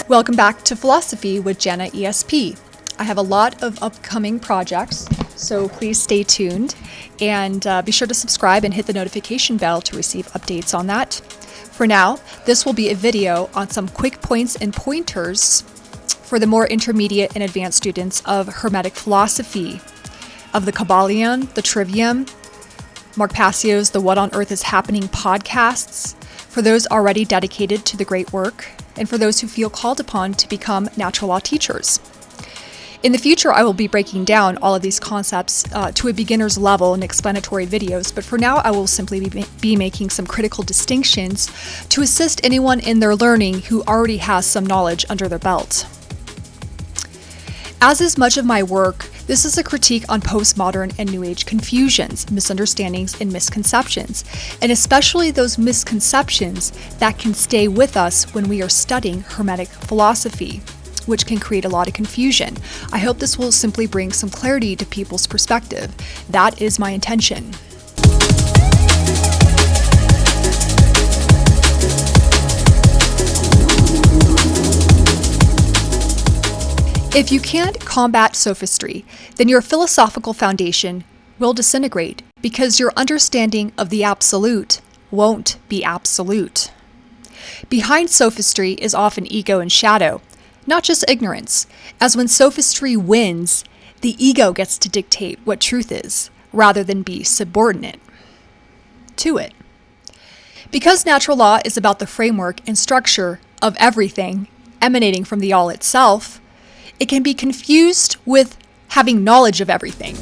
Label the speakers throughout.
Speaker 1: Welcome back to Philosophy with Jenna ESP. I have a lot of upcoming projects, so please stay tuned and be sure to subscribe and hit the notification bell to receive updates on that. For now, this will be a video on some quick points and pointers for the more intermediate and advanced students of Hermetic philosophy, of the Kybalion, the Trivium, Mark Passio's The What on Earth is Happening podcasts, for those already dedicated to the great work, and for those who feel called upon to become natural law teachers. In the future, I will be breaking down all of these concepts to a beginner's level in explanatory videos, but for now, I will simply be making some critical distinctions to assist anyone in their learning who already has some knowledge under their belt. As is much of my work, this is a critique on postmodern and New Age confusions, misunderstandings, and misconceptions, and especially those misconceptions that can stay with us when we are studying Hermetic philosophy, which can create a lot of confusion. I hope this will simply bring some clarity to people's perspective. That is my intention. If you can't combat sophistry, then your philosophical foundation will disintegrate because your understanding of the absolute won't be absolute. Behind sophistry is often ego and shadow, not just ignorance, as when sophistry wins, the ego gets to dictate what truth is, rather than be subordinate to it. Because natural law is about the framework and structure of everything emanating from the all itself, it can be confused with having knowledge of everything.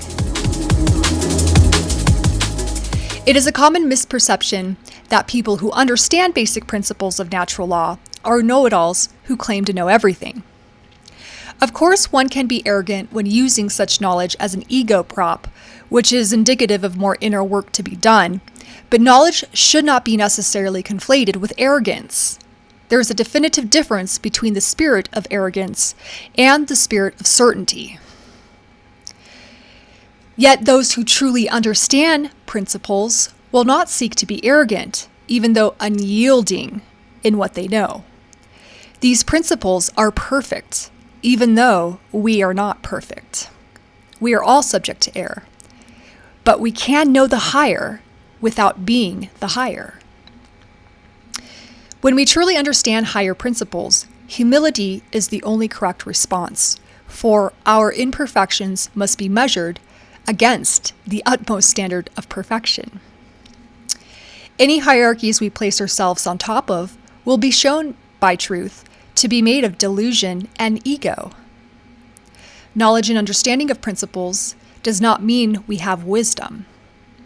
Speaker 1: It is a common misperception that people who understand basic principles of natural law are know-it-alls who claim to know everything. Of course, one can be arrogant when using such knowledge as an ego prop, which is indicative of more inner work to be done, but knowledge should not be necessarily conflated with arrogance. There is a definitive difference between the spirit of arrogance and the spirit of certainty. Yet those who truly understand principles will not seek to be arrogant, even though unyielding in what they know. These principles are perfect, even though we are not perfect. We are all subject to error, but we can know the higher without being the higher. When we truly understand higher principles, humility is the only correct response, for our imperfections must be measured against the utmost standard of perfection. Any hierarchies we place ourselves on top of will be shown by truth to be made of delusion and ego. Knowledge and understanding of principles does not mean we have wisdom,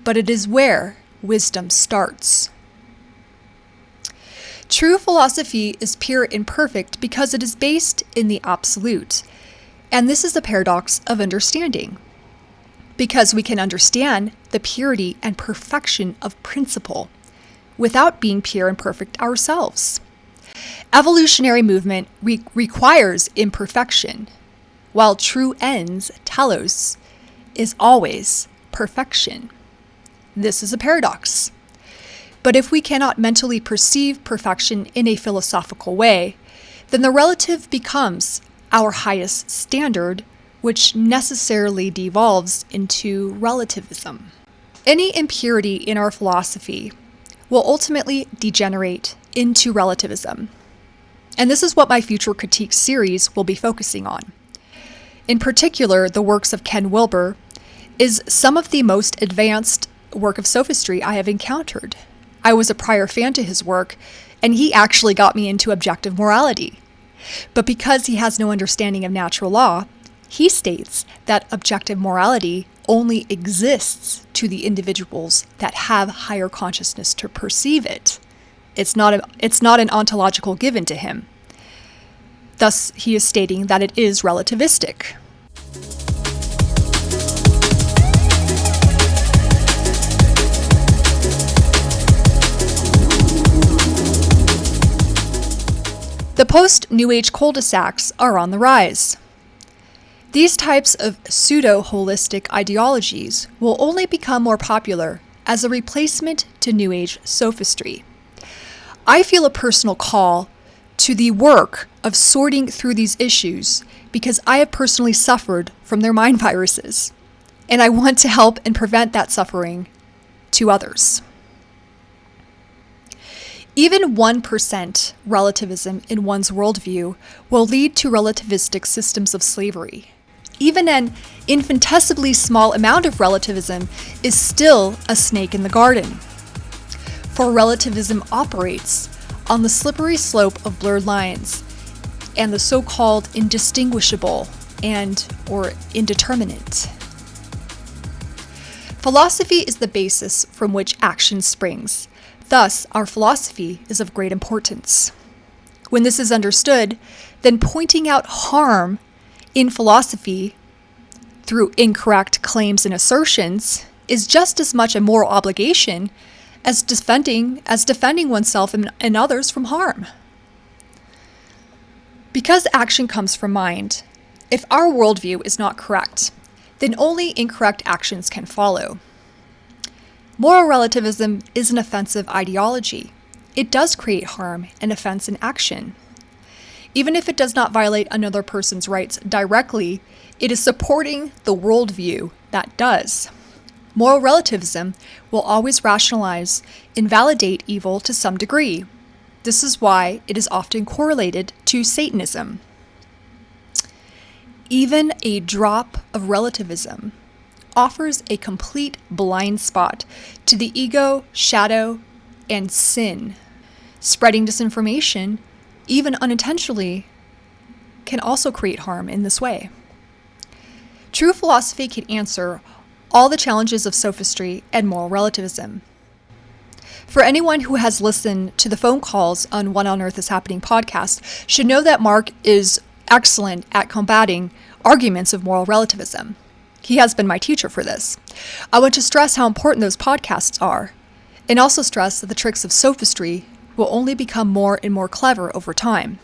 Speaker 1: but it is where wisdom starts. True philosophy is pure and perfect because it is based in the absolute, and this is the paradox of understanding, because we can understand the purity and perfection of principle without being pure and perfect ourselves. Evolutionary movement requires imperfection, while true ends, telos, is always perfection. This is a paradox. But if we cannot mentally perceive perfection in a philosophical way, then the relative becomes our highest standard, which necessarily devolves into relativism. Any impurity in our philosophy will ultimately degenerate into relativism. And this is what my future critique series will be focusing on. In particular, the works of Ken Wilber is some of the most advanced work of sophistry I have encountered. I was a prior fan to his work, and he actually got me into objective morality. But because he has no understanding of natural law, he states that objective morality only exists to the individuals that have higher consciousness to perceive it. It's not an ontological given to him. Thus, he is stating that it is relativistic. The post-New Age cul-de-sacs are on the rise. These types of pseudo-holistic ideologies will only become more popular as a replacement to New Age sophistry. I feel a personal call to the work of sorting through these issues because I have personally suffered from their mind viruses, and I want to help and prevent that suffering to others. Even 1% relativism in one's worldview will lead to relativistic systems of slavery. Even an infinitesimally small amount of relativism is still a snake in the garden. For relativism operates on the slippery slope of blurred lines and the so-called indistinguishable or indeterminate. Philosophy is the basis from which action springs. Thus, our philosophy is of great importance. When this is understood, then pointing out harm in philosophy through incorrect claims and assertions is just as much a moral obligation as defending oneself and others from harm. Because action comes from mind, if our worldview is not correct, then only incorrect actions can follow. Moral relativism is an offensive ideology. It does create harm and offense in action. Even if it does not violate another person's rights directly, it is supporting the worldview that does. Moral relativism will always rationalize and validate evil to some degree. This is why it is often correlated to Satanism. Even a drop of relativism offers a complete blind spot to the ego, shadow, and sin. Spreading disinformation, even unintentionally, can also create harm in this way. True philosophy can answer all the challenges of sophistry and moral relativism. For anyone who has listened to the phone calls on What on Earth is Happening podcast should know that Mark is excellent at combating arguments of moral relativism. He has been my teacher for this. I want to stress how important those podcasts are, and also stress that the tricks of sophistry will only become more and more clever over time.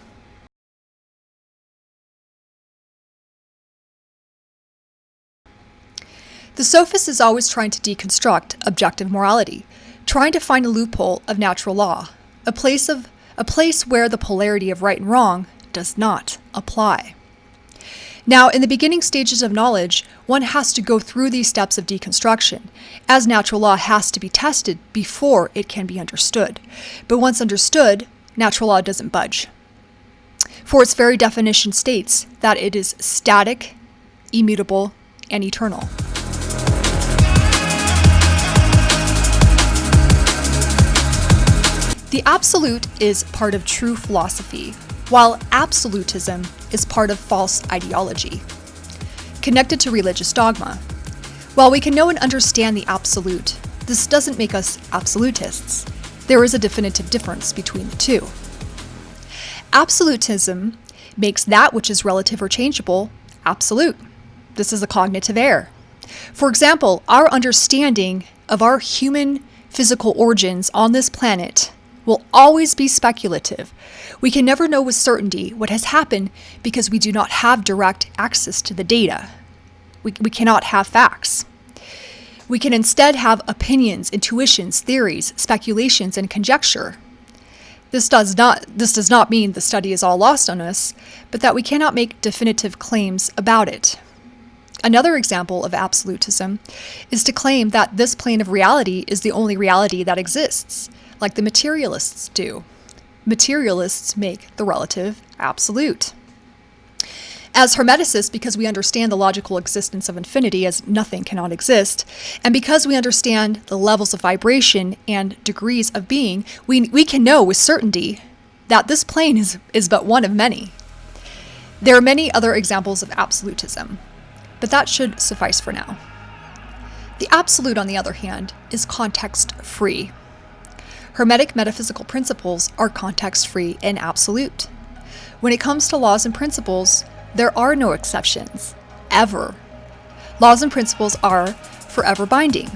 Speaker 1: The sophist is always trying to deconstruct objective morality, trying to find a loophole of natural law, a place where the polarity of right and wrong does not apply. Now, in the beginning stages of knowledge, one has to go through these steps of deconstruction, as natural law has to be tested before it can be understood. But once understood, natural law doesn't budge. For its very definition states that it is static, immutable, and eternal. The absolute is part of true philosophy, while absolutism is part of false ideology, connected to religious dogma. While we can know and understand the absolute, this doesn't make us absolutists. There is a definitive difference between the two. Absolutism makes that which is relative or changeable absolute. This is a cognitive error. For example, our understanding of our human physical origins on this planet will always be speculative. We can never know with certainty what has happened because we do not have direct access to the data. We cannot have facts. We can instead have opinions, intuitions, theories, speculations, and conjecture. This does not mean the study is all lost on us, but that we cannot make definitive claims about it. Another example of absolutism is to claim that this plane of reality is the only reality that exists, like the materialists do. Materialists make the relative absolute. As Hermeticists, because we understand the logical existence of infinity as nothing cannot exist, and because we understand the levels of vibration and degrees of being, we can know with certainty that this plane is but one of many. There are many other examples of absolutism, but that should suffice for now. The absolute, on the other hand, is context-free. Hermetic metaphysical principles are context-free and absolute. When it comes to laws and principles, there are no exceptions, ever. Laws and principles are forever binding.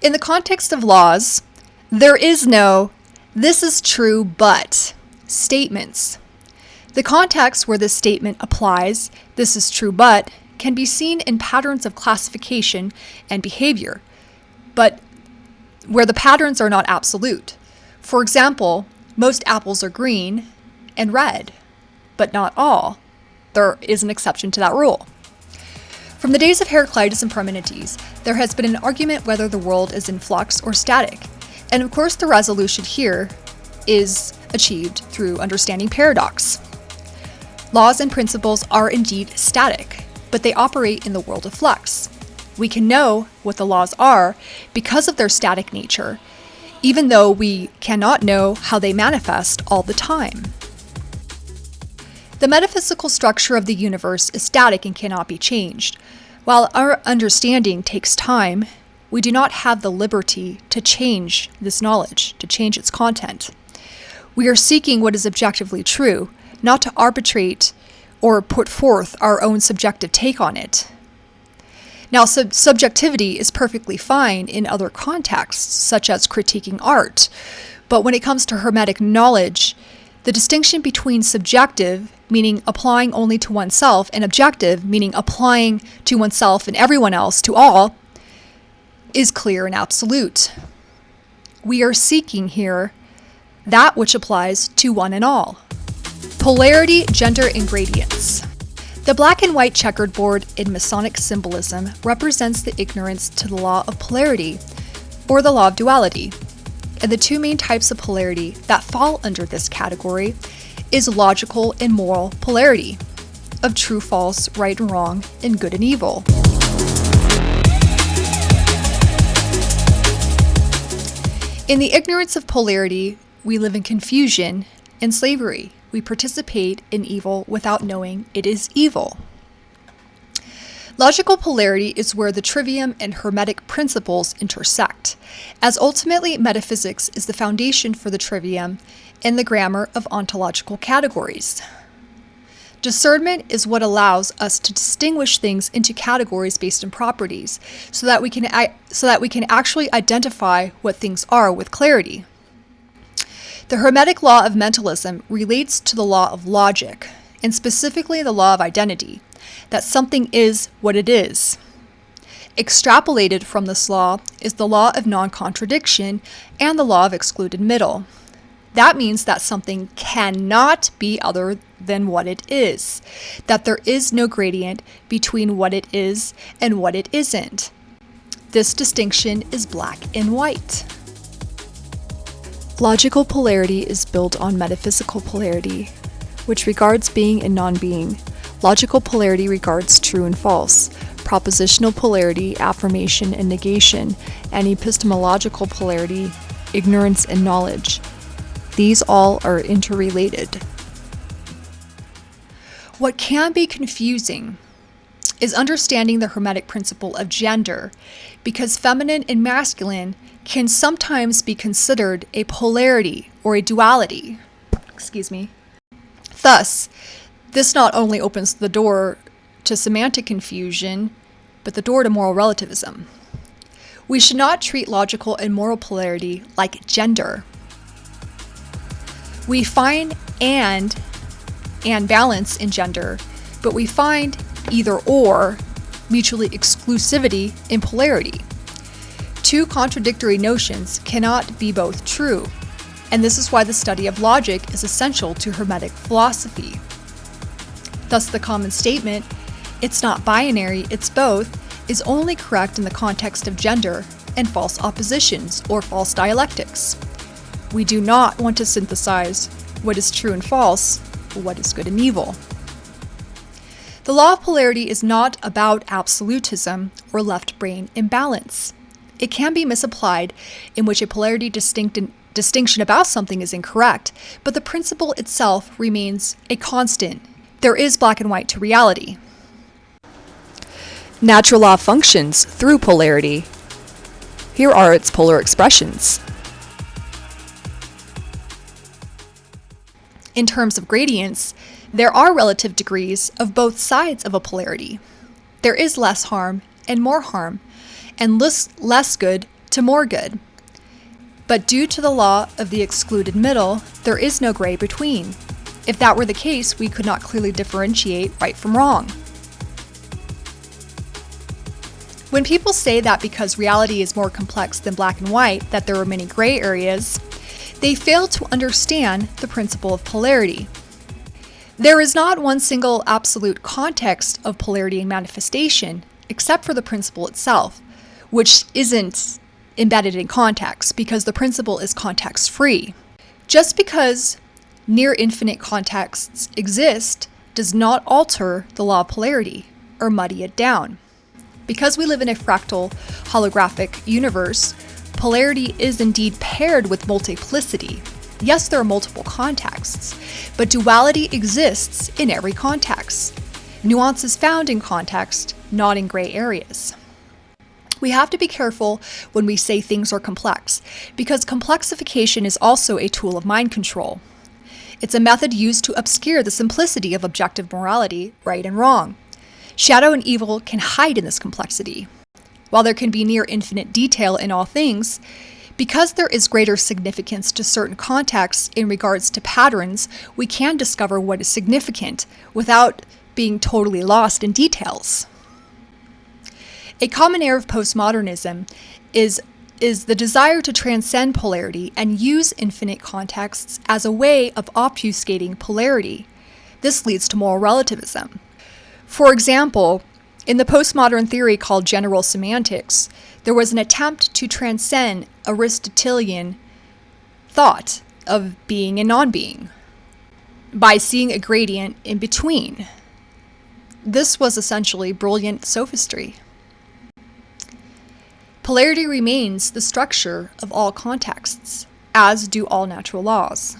Speaker 1: In the context of laws, there is no "this is true but" statements. The context where this statement applies, "this is true but," can be seen in patterns of classification and behavior, but where the patterns are not absolute. For example, Most apples are green and red, but not all. There is an exception to that rule. From the days of Heraclitus and Parmenides, there has been an argument whether the world is in flux or static. And of course, the resolution here is achieved through understanding paradox. Laws and principles are indeed static, but they operate in the world of flux. We can know what the laws are because of their static nature, even though we cannot know how they manifest all the time. The metaphysical structure of the universe is static and cannot be changed. While our understanding takes time, we do not have the liberty to change this knowledge, to change its content. We are seeking what is objectively true, not to arbitrate or put forth our own subjective take on it. Now, subjectivity is perfectly fine in other contexts, such as critiquing art, but when it comes to Hermetic knowledge, the distinction between subjective, meaning applying only to oneself, and objective, meaning applying to oneself and everyone else, to all, is clear and absolute. We are seeking here that which applies to one and all. Polarity, gender, and gradients. The black and white checkered board in Masonic symbolism represents the ignorance to the law of polarity, or the law of duality. And the two main types of polarity that fall under this category is logical and moral polarity, of true, false, right and wrong, and good and evil. In the ignorance of polarity, we live in confusion and slavery. We participate in evil without knowing it is evil. Logical polarity is where the trivium and Hermetic principles intersect, as ultimately metaphysics is the foundation for the trivium and the grammar of ontological categories. Discernment is what allows us to distinguish things into categories based on properties, so that we can actually identify what things are with clarity. The Hermetic law of mentalism relates to the law of logic, and specifically the law of identity, that something is what it is. Extrapolated from this law is the law of non-contradiction and the law of excluded middle. That means that something cannot be other than what it is, that there is no gradient between what it is and what it isn't. This distinction is black and white. Logical polarity is built on metaphysical polarity, which regards being and non-being. Logical polarity regards true and false, propositional polarity, affirmation and negation, and epistemological polarity, ignorance and knowledge. These all are interrelated. What can be confusing is understanding the Hermetic principle of gender, because feminine and masculine can sometimes be considered a polarity or a duality. Thus, this not only opens the door to semantic confusion, but the door to moral relativism. We should not treat logical and moral polarity like gender. We find and balance in gender, but we find either or, mutually exclusivity in polarity. Two contradictory notions cannot be both true, and this is why the study of logic is essential to Hermetic philosophy. Thus, the common statement, "It's not binary, it's both," is only correct in the context of gender and false oppositions or false dialectics. We do not want to synthesize what is true and false, what is good and evil. The law of polarity is not about absolutism or left brain imbalance. It can be misapplied, in which a polarity distinction about something is incorrect, but the principle itself remains a constant. There is black and white to reality. Natural law functions through polarity. Here are its polar expressions. In terms of gradients, there are relative degrees of both sides of a polarity. There is less harm and more harm, and less good to more good. But due to the law of the excluded middle, there is no gray between. If that were the case, we could not clearly differentiate right from wrong. When people say that because reality is more complex than black and white, that there are many gray areas, They fail to understand the principle of polarity. There is not one single absolute context of polarity and manifestation, except for the principle itself, which isn't embedded in context because the principle is context-free. Just because near infinite contexts exist does not alter the law of polarity or muddy it down. Because we live in a fractal holographic universe, polarity is indeed paired with multiplicity. Yes, there are multiple contexts, but duality exists in every context. Nuance is found in context, not in gray areas. We have to be careful when we say things are complex, because complexification is also a tool of mind control. It's a method used to obscure the simplicity of objective morality, right and wrong. Shadow and evil can hide in this complexity. While there can be near infinite detail in all things, because there is greater significance to certain contexts in regards to patterns, we can discover what is significant without being totally lost in details. A common error of postmodernism is the desire to transcend polarity and use infinite contexts as a way of obfuscating polarity. This leads to moral relativism. For example, in the postmodern theory called general semantics, there was an attempt to transcend Aristotelian thought of being and non-being by seeing a gradient in between. This was essentially brilliant sophistry. Polarity remains the structure of all contexts, as do all natural laws.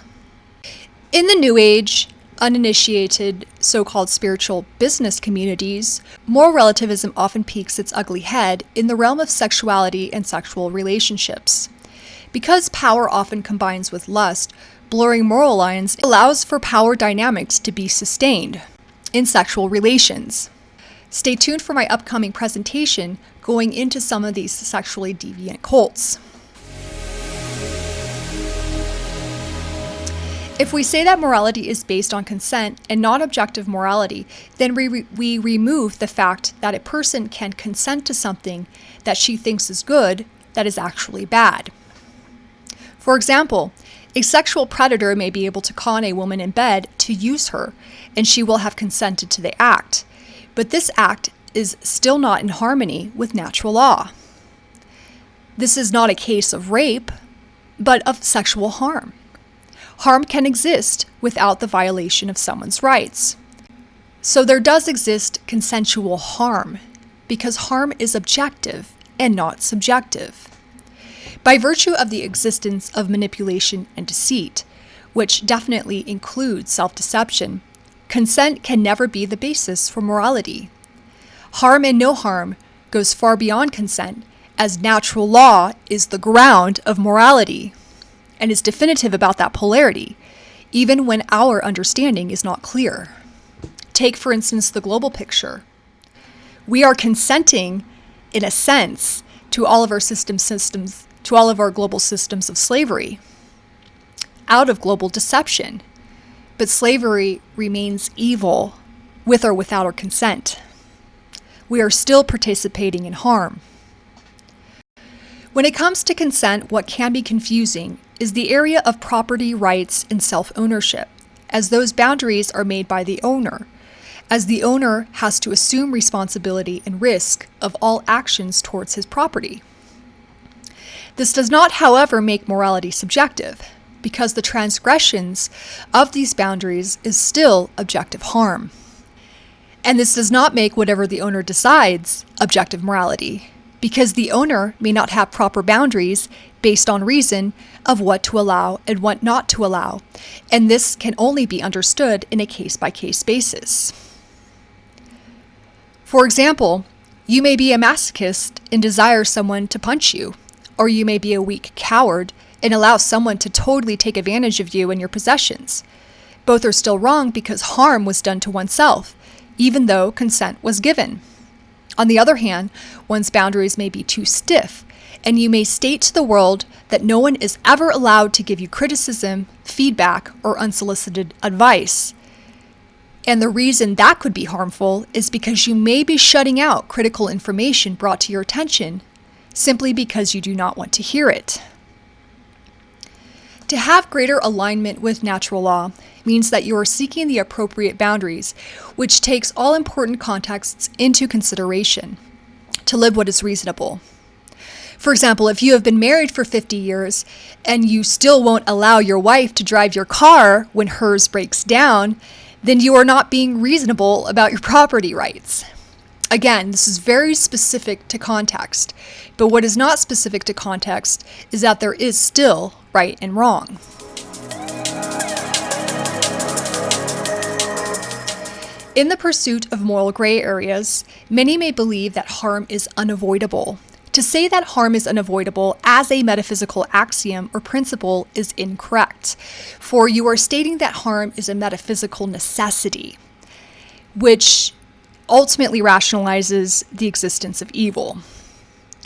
Speaker 1: In the New Age, uninitiated, so-called spiritual business communities, moral relativism often peeks its ugly head in the realm of sexuality and sexual relationships. Because power often combines with lust, blurring moral lines allows for power dynamics to be sustained in sexual relations. Stay tuned for my upcoming presentation going into some of these sexually deviant cults. If we say that morality is based on consent and not objective morality, then we remove the fact that a person can consent to something that she thinks is good that is actually bad. For example, a sexual predator may be able to con a woman in bed to use her, and she will have consented to the act. But this act is still not in harmony with natural law. This is not a case of rape, but of sexual harm. Harm can exist without the violation of someone's rights. So there does exist consensual harm, because harm is objective and not subjective. By virtue of the existence of manipulation and deceit, which definitely includes self-deception, consent can never be the basis for morality. Harm and no harm goes far beyond consent, as natural law is the ground of morality and is definitive about that polarity, even when our understanding is not clear. Take, for instance, the global picture. We are consenting, in a sense, to all of our to all of our global systems of slavery, out of global deception. But slavery remains evil, with or without our consent. We are still participating in harm. When it comes to consent, what can be confusing is the area of property rights and self-ownership, as those boundaries are made by the owner, as the owner has to assume responsibility and risk of all actions towards his property. This does not, however, make morality subjective, because the transgressions of these boundaries is still objective harm. And this does not make whatever the owner decides objective morality, because the owner may not have proper boundaries based on reason of what to allow and what not to allow, and this can only be understood in a case-by-case basis. For example, you may be a masochist and desire someone to punch you, or you may be a weak coward and allow someone to totally take advantage of you and your possessions. Both are still wrong because harm was done to oneself, even though consent was given. On the other hand, one's boundaries may be too stiff, and you may state to the world that no one is ever allowed to give you criticism, feedback, or unsolicited advice. And the reason that could be harmful is because you may be shutting out critical information brought to your attention simply because you do not want to hear it. To have greater alignment with natural law means that you are seeking the appropriate boundaries, which takes all important contexts into consideration to live what is reasonable. For example, if you have been married for 50 years and you still won't allow your wife to drive your car when hers breaks down, then you are not being reasonable about your property rights. Again, this is very specific to context, but what is not specific to context is that there is still right and wrong. In the pursuit of moral gray areas, many may believe that harm is unavoidable. To say that harm is unavoidable as a metaphysical axiom or principle is incorrect, for you are stating that harm is a metaphysical necessity, which ultimately rationalizes the existence of evil.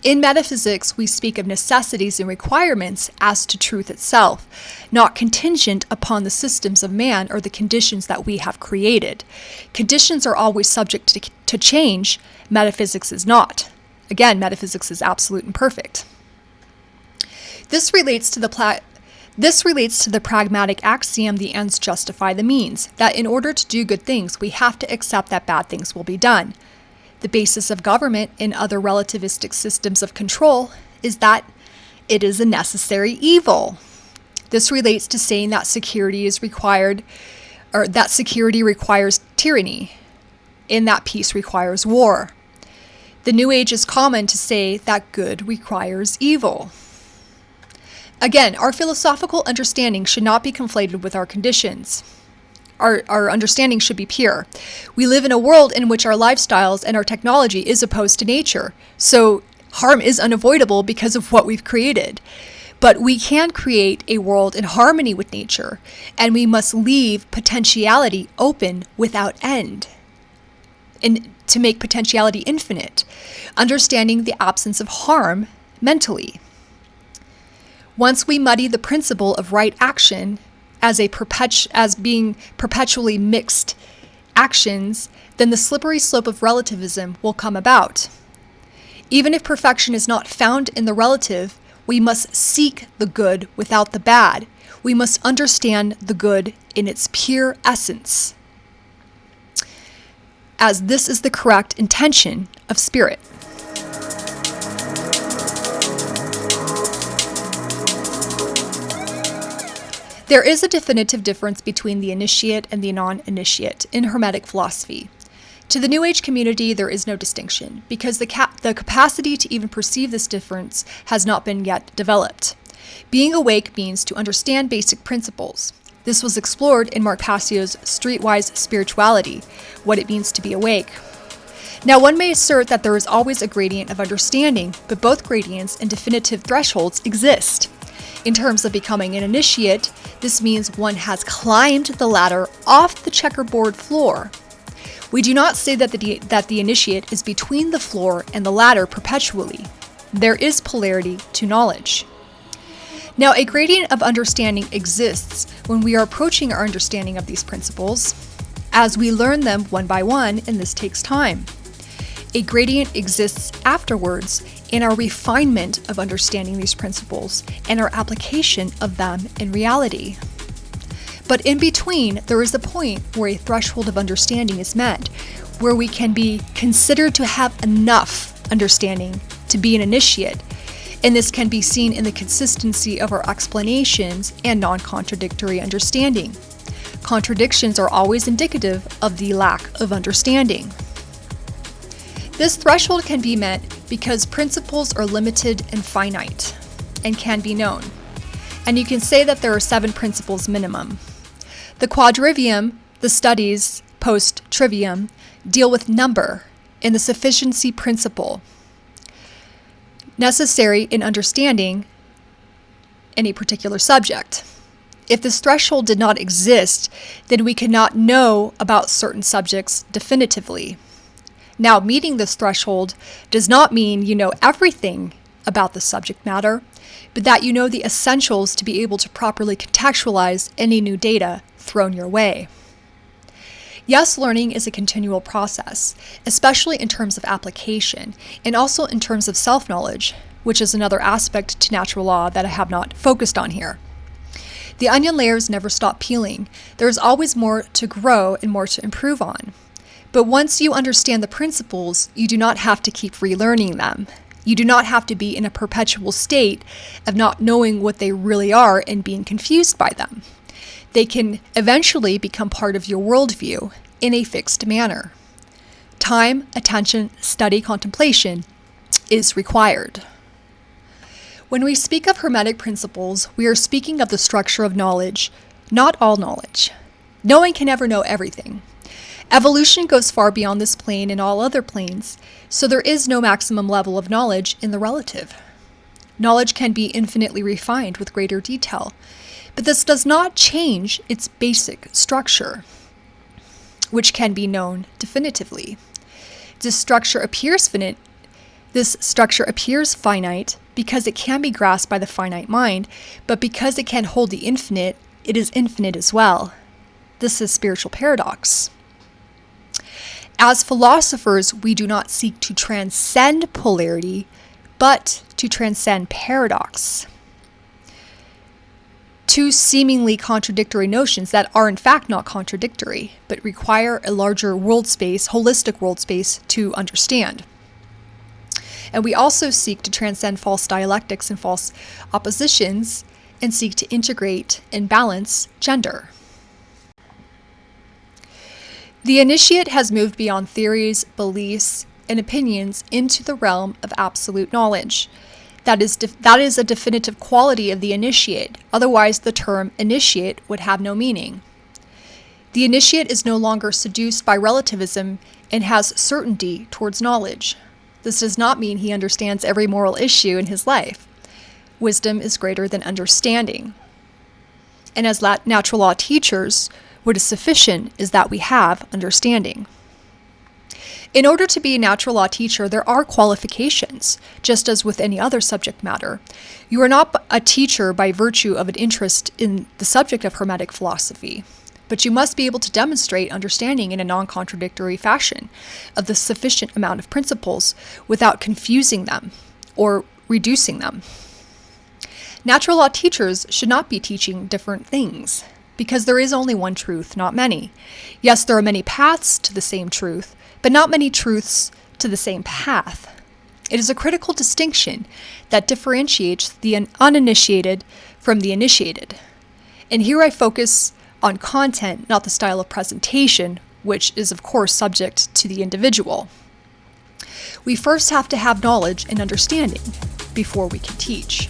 Speaker 1: In metaphysics, we speak of necessities and requirements as to truth itself, not contingent upon the systems of man or the conditions that we have created. Conditions are always subject to change. Metaphysics is not. Again, metaphysics is absolute and perfect. This relates to the pragmatic axiom, the ends justify the means, that in order to do good things, we have to accept that bad things will be done. The basis of government and other relativistic systems of control is that it is a necessary evil. This relates to saying that security is required, or that security requires tyranny, and that peace requires war. The New Age is common to say that good requires evil. Again, our philosophical understanding should not be conflated with our conditions. Our understanding should be pure. We live in a world in which our lifestyles and our technology is opposed to nature, so harm is unavoidable because of what we've created. But we can create a world in harmony with nature, and we must leave potentiality open without end, and to make potentiality infinite, understanding the absence of harm mentally. Once we muddy the principle of right action as being perpetually mixed actions, then the slippery slope of relativism will come about. Even if perfection is not found in the relative, we must seek the good without the bad. We must understand the good in its pure essence, as this is the correct intention of spirit. There is a definitive difference between the initiate and the non-initiate in Hermetic philosophy. To the New Age community, there is no distinction, because the capacity to even perceive this difference has not been yet developed. Being awake means to understand basic principles. This was explored in Mark Passio's Streetwise Spirituality, what it means to be awake. Now, one may assert that there is always a gradient of understanding, but both gradients and definitive thresholds exist. In terms of becoming an initiate, this means one has climbed the ladder off the checkerboard floor. We do not say that the initiate is between the floor and the ladder perpetually. There is polarity to knowledge. Now, a gradient of understanding exists when we are approaching our understanding of these principles, as we learn them one by one, and this takes time. A gradient exists afterwards in our refinement of understanding these principles and our application of them in reality. But in between, there is a point where a threshold of understanding is met, where we can be considered to have enough understanding to be an initiate, and this can be seen in the consistency of our explanations and non-contradictory understanding. Contradictions are always indicative of the lack of understanding. This threshold can be met because principles are limited and finite and can be known. And you can say that there are 7 principles minimum. The quadrivium, the studies post-trivium, deal with number and the sufficiency principle necessary in understanding any particular subject. If this threshold did not exist, then we could not know about certain subjects definitively. Now, meeting this threshold does not mean you know everything about the subject matter, but that you know the essentials to be able to properly contextualize any new data thrown your way. Yes, learning is a continual process, especially in terms of application, and also in terms of self-knowledge, which is another aspect to natural law that I have not focused on here. The onion layers never stop peeling. There is always more to grow and more to improve on. But once you understand the principles, you do not have to keep relearning them. You do not have to be in a perpetual state of not knowing what they really are and being confused by them. They can eventually become part of your worldview in a fixed manner. Time, attention, study, contemplation is required. When we speak of Hermetic principles, we are speaking of the structure of knowledge, not all knowledge. No one can ever know everything. Evolution goes far beyond this plane and all other planes, so there is no maximum level of knowledge in the relative. Knowledge can be infinitely refined with greater detail, but this does not change its basic structure, which can be known definitively. This structure appears finite because it can be grasped by the finite mind, but because it can hold the infinite, it is infinite as well. This is spiritual paradox. As philosophers, we do not seek to transcend polarity, but to transcend paradox. Two seemingly contradictory notions that are in fact not contradictory, but require a larger world space, holistic world space, to understand. And we also seek to transcend false dialectics and false oppositions, and seek to integrate and balance gender. The initiate has moved beyond theories, beliefs, and opinions into the realm of absolute knowledge. That is a definitive quality of the initiate, otherwise the term initiate would have no meaning. The initiate is no longer seduced by relativism and has certainty towards knowledge. This does not mean he understands every moral issue in his life. Wisdom is greater than understanding. And as natural law teachers, what is sufficient is that we have understanding. In order to be a natural law teacher, there are qualifications, just as with any other subject matter. You are not a teacher by virtue of an interest in the subject of Hermetic philosophy, but you must be able to demonstrate understanding in a non-contradictory fashion of the sufficient amount of principles without confusing them or reducing them. Natural law teachers should not be teaching different things, because there is only one truth, not many. Yes, there are many paths to the same truth, but not many truths to the same path. It is a critical distinction that differentiates the uninitiated from the initiated. And here I focus on content, not the style of presentation, which is of course subject to the individual. We first have to have knowledge and understanding before we can teach.